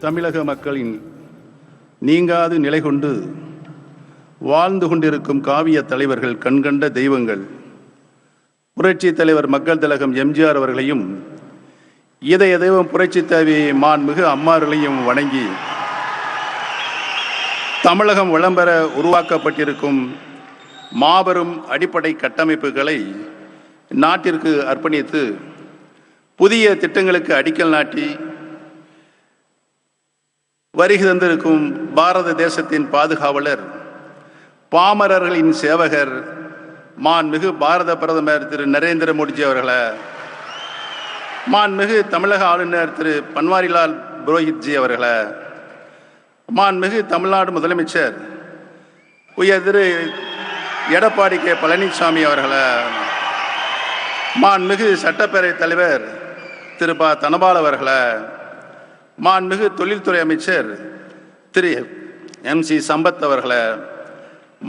தமிழக மக்களின் நீங்காது நிலை கொண்டு வாழ்ந்து கொண்டிருக்கும் காவிய தலைவர்கள், கண்கண்ட தெய்வங்கள், புரட்சி தலைவர் மக்கள் திலகம் எம்ஜிஆர் அவர்களையும் இதய தெய்வம் புரட்சி தலைவி மாண்புமிகு அம்மார்களையும் வணங்கி தமிழகம் வளம்பெற உருவாக்கப்பட்டிருக்கும் மாபெரும் அடிப்படை கட்டமைப்புகளை நாட்டிற்கு அர்ப்பணித்து புதிய திட்டங்களுக்கு அடிக்கல் நாட்டி வருகை தந்திருக்கும் பாரத தேசத்தின் பாதுகாவலர், பாமரர்களின் சேவகர், மாண்புமிகு பாரத பிரதமர் திரு நரேந்திர மோடிஜி அவர்களை, மாண்புமிகு தமிழக ஆளுநர் திரு பன்வாரிலால் புரோஹித்ஜி அவர்களை, மாண்புமிகு தமிழ்நாடு முதலமைச்சர் உயர் திரு எடப்பாடி கே பழனிசாமி அவர்களை, மாண்புமிகு சட்டப்பேரவைத் தலைவர் திரு ப தனபால் அவர்களை, மாண்புமிகு தொழில்துறை அமைச்சர் திரு MC சம்பத் அவர்களை,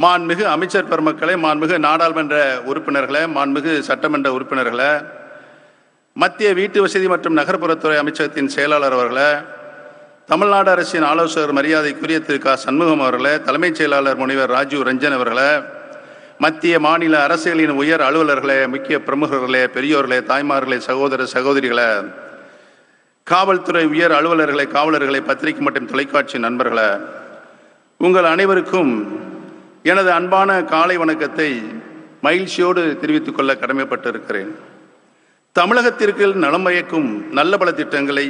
மாண்புமிகு அமைச்சர் பெருமக்களை, மாண்புமிகு நாடாளுமன்ற உறுப்பினர்களை, மாண்புமிகு சட்டமன்ற உறுப்பினர்களை, மத்திய வீட்டு வசதி மற்றும் நகர்ப்புறத்துறை அமைச்சகத்தின் செயலாளர் அவர்களை, தமிழ்நாடு அரசின் ஆலோசகர் மரியாதைக்குரிய திரு க சண்முகம் அவர்களை, தலைமைச் செயலாளர் முனைவர் ராஜீவ் ரஞ்சன் அவர்களை, மத்திய மாநில அரசுகளின் உயர் அலுவலர்களே, முக்கிய பிரமுகர்களே, பெரியோர்களே, தாய்மார்களே, சகோதர சகோதரிகளே, காவல்துறை உயர் அலுவலர்களை, காவலர்களை, பத்திரிகை மற்றும் தொலைக்காட்சி நண்பர்களே, உங்கள் அனைவருக்கும் எனது அன்பான காலை வணக்கத்தை மகிழ்ச்சியோடு தெரிவித்துக் கொள்ள கடமைப்பட்டிருக்கிறேன். தமிழகத்திற்கு நலம் பயக்கும் நல்ல பல திட்டங்களை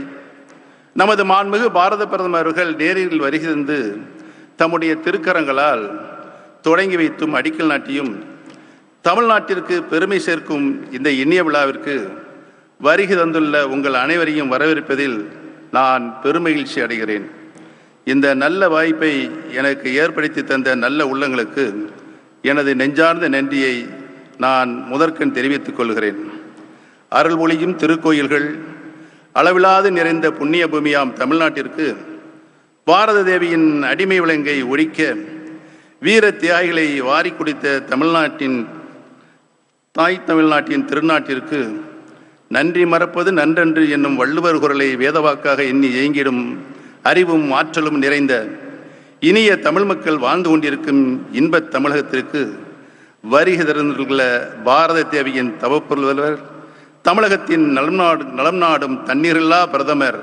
நமது மாண்புமிகு பாரத பிரதமர் அவர்கள் நேரில் வருகை தந்து தம்முடைய திருக்கரங்களால் தொடங்கி வைத்தும் அடிக்கல் நாட்டியும் தமிழ்நாட்டிற்கு பெருமை சேர்க்கும் இந்த இனிய விழாவிற்கு வருகை தந்துள்ள உங்கள் அனைவரையும் வரவேற்பதில் நான் பெருமகிழ்ச்சி அடைகிறேன். இந்த நல்ல வாய்ப்பை எனக்கு ஏற்படுத்தி தந்த நல்ல உள்ளங்களுக்கு எனது நெஞ்சார்ந்த நன்றியை நான் முதற்கண் தெரிவித்துக் கொள்கிறேன். அருள் ஒளியும் திருக்கோயில்கள் அளவிலாது நிறைந்த புண்ணிய பூமியாம் தமிழ்நாட்டிற்கு பாரத தேவியின் அடிமை விலங்கை ஒழிக்க வீர தியாகிகளை வாரி குடித்த தமிழ்நாட்டின் திருநாட்டிற்கு நன்றி மறப்பது நன்றன்று என்னும் வள்ளுவர் குரலை வேதவாக்காக எண்ணி இயங்கிடும் அறிவும் ஆற்றலும் நிறைந்த இனிய தமிழ் மக்கள் வாழ்ந்து கொண்டிருக்கும் இன்பத் தமிழகத்திற்கு வருகை தருந்துள்ள பாரத தேவியின் தவப்புதல்வர், தமிழகத்தின் நலம் நாடும் தண்ணீரில்லா பிரதமர்,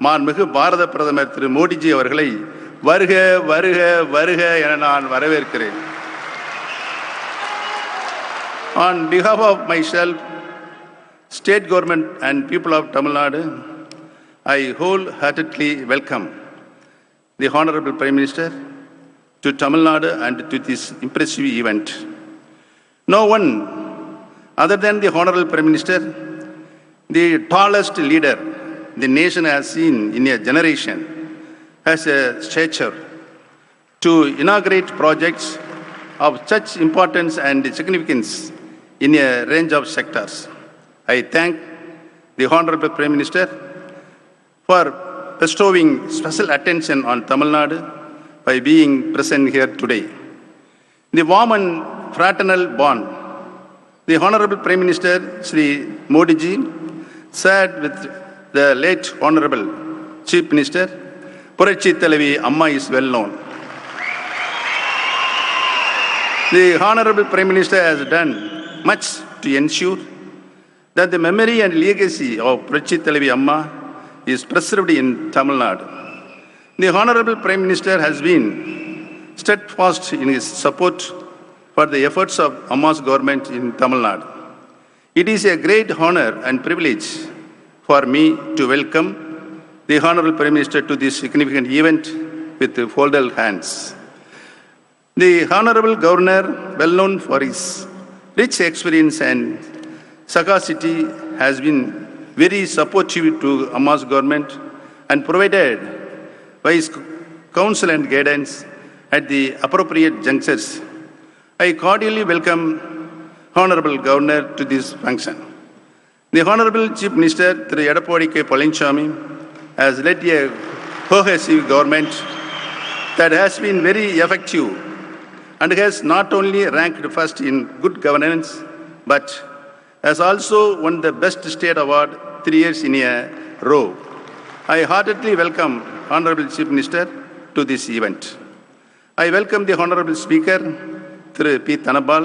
மாண்புமிகு பாரத பிரதமர் திரு மோடிஜி அவர்களை வருக வருக வருக என நான் வரவேற்கிறேன். On behalf of myself, state government and people of Tamil Nadu, I wholeheartedly welcome the Honorable Prime Minister to Tamil Nadu and to this impressive event. No one other than the Honorable Prime Minister, the tallest leader the nation has seen in a generation, has a stature to inaugurate projects of such importance and significance in a range of sectors. I thank the Honorable Prime Minister for bestowing special attention on Tamil Nadu by being present here today. The warm and fraternal bond the Honorable Prime Minister Sri Modi ji shared with the late Honorable Chief Minister Puratchi Thalavi Amma is well known. The Honorable Prime Minister has done much to ensure that the memory and legacy of Puratchi Thalavi Amma is preserved in Tamil Nadu. The Honorable Prime Minister has been steadfast in his support for the efforts of Amma's government in Tamil Nadu. It is a great honor and privilege for me to welcome the Honorable Prime Minister to this significant event with folded hands. The Honorable Governor, well known for his rich experience and sagacity, has been very supportive to Amma's government and provided wise counsel and guidance at the appropriate junctures. I cordially welcome Honorable Governor to this function. The Honorable Chief Minister Thiru Edappadi K. Palaniswamy has led a cohesive government that has been very effective and has not only ranked first in good governance but has also won the Best State Award 3 years in a row. I heartily welcome Honorable Chief Minister to this event. I welcome the Honorable Speaker, Thiru P. Thanabal.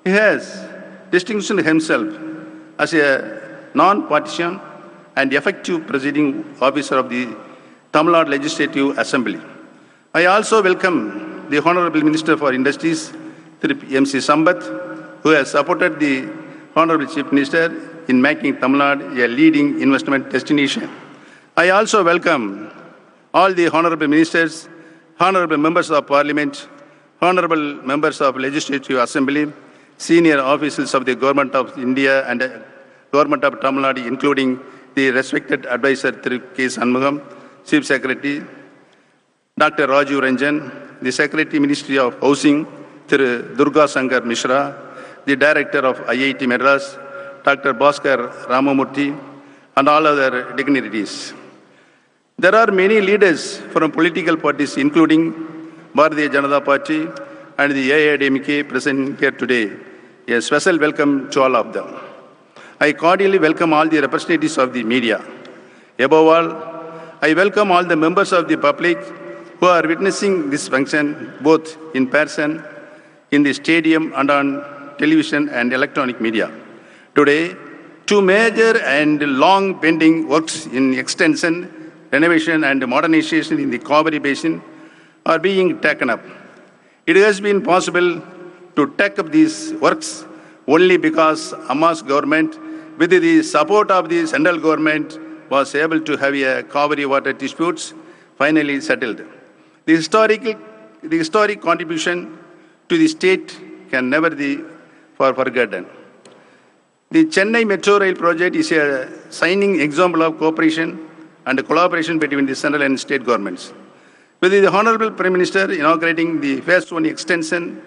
He has distinguished himself as a non-partisan and effective presiding officer of the Tamil Nadu Legislative Assembly. I also welcome the Honorable Minister for Industries, Thiru M.C. Sambath, who has supported the Honorable Chief Minister in making Tamil Nadu a leading investment destination. I also welcome all the Honorable Ministers, Honorable Members of Parliament, Honorable Members of Legislative Assembly, senior officials of the Government of India and Government of Tamil Nadu, including the respected advisor Thiru K. Shanmugam, Chief Secretary, Dr. Rajiv Ranjan, the Secretary Ministry of Housing, Thiru Durga Shankar Mishra, the Director of IIT Madras, Dr. Bhaskar Ramamurthy, and all other dignitaries. There are many leaders from political parties, including Bharatiya Janata Party and the AIADMK present here today. A special welcome to all of them. I cordially welcome all the representatives of the media. Above all, I welcome all the members of the public who are witnessing this function both in person, in the stadium, and on television and electronic media. Today, two major and long pending works in extension, renovation and modernization in the Kaveri Basin are being taken up. It has been possible to take up these works only because Amma's government, with the support of the central government, was able to have a Kaveri water disputes finally settled. The historic contribution to the state can never be forgotten. The Chennai Metro Rail project is a shining example of cooperation and collaboration between the central and state governments. With the Honorable Prime Minister inaugurating the Phase 1 extension,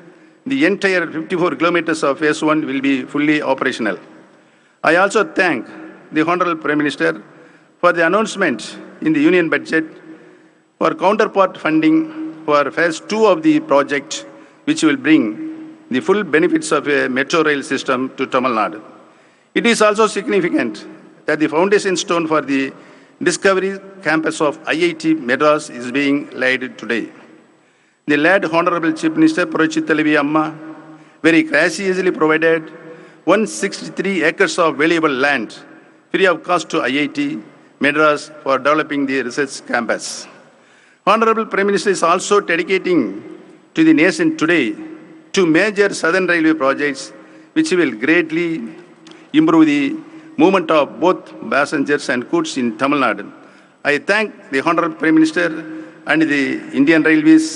the entire 54 kilometers of Phase 1 will be fully operational. I also thank the Honorable Prime Minister for the announcement in the Union Budget for counterpart funding for Phase 2 of the project, which will bring the full benefits of a metro rail system to Tamil Nadu. It is also significant that the foundation stone for the Discovery campus of IIT Madras is being laid today. The late Honorable Chief Minister Puroreshi Thalaivi Amma very graciously provided 163 acres of valuable land free of cost to IIT Madras for developing the research campus. Honorable Prime Minister is also dedicating to the nation today two major Southern Railway projects which will greatly improve the movement of both passengers and goods in Tamil Nadu. I thank the Honorable Prime Minister and the Indian Railways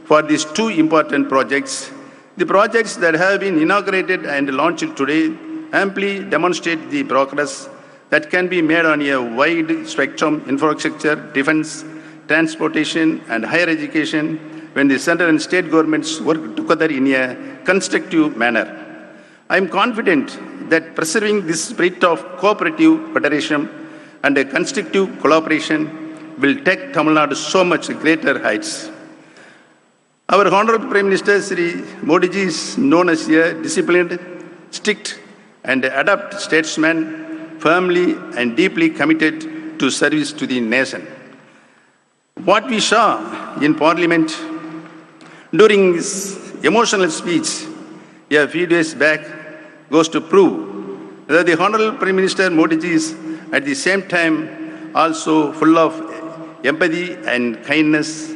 for these two important projects. The projects that have been inaugurated and launched today amply demonstrate the progress that can be made on a wide spectrum infrastructure, defense, transportation, and higher education when the central and state governments work together in a constructive manner. I am confident that preserving this spirit of cooperative federation and a constructive collaboration will take Tamil Nadu so much greater heights. Our Honorable Prime Minister Sri Modi ji is known as a disciplined, strict, and adept statesman, firmly and deeply committed to service to the nation. What we saw in Parliament during his emotional speech a few days back goes to prove that the Honorable Prime Minister Modi ji is at the same time also full of empathy and kindness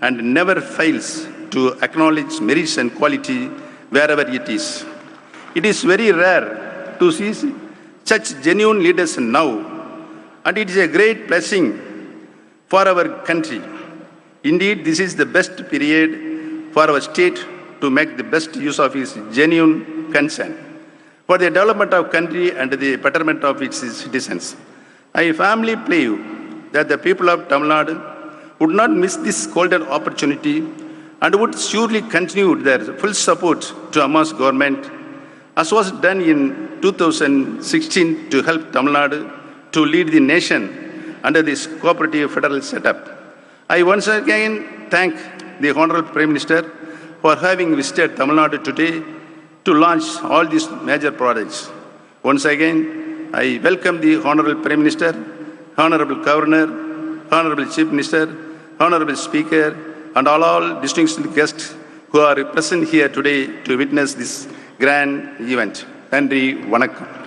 and never fails to acknowledge merits and quality wherever it is. It is very rare to see such genuine leaders now, and it is a great blessing for our country. Indeed, this is the best period for our state to make the best use of its genuine concern for the development of country and the betterment of its citizens. I firmly believe that the people of Tamil Nadu would not miss this golden opportunity and would surely continue their full support to Amma's government, as was done in 2016 to help Tamil Nadu to lead the nation under this cooperative federal setup. I once again thank the Honorable Prime Minister for having visited Tamil Nadu today to launch all these major projects. Once again, I welcome the Honorable Prime Minister, Honorable Governor, Honorable Chief Minister, Honorable Speaker, and all distinguished guests who are present here today to witness this grand event. Nandri, Vanakkam.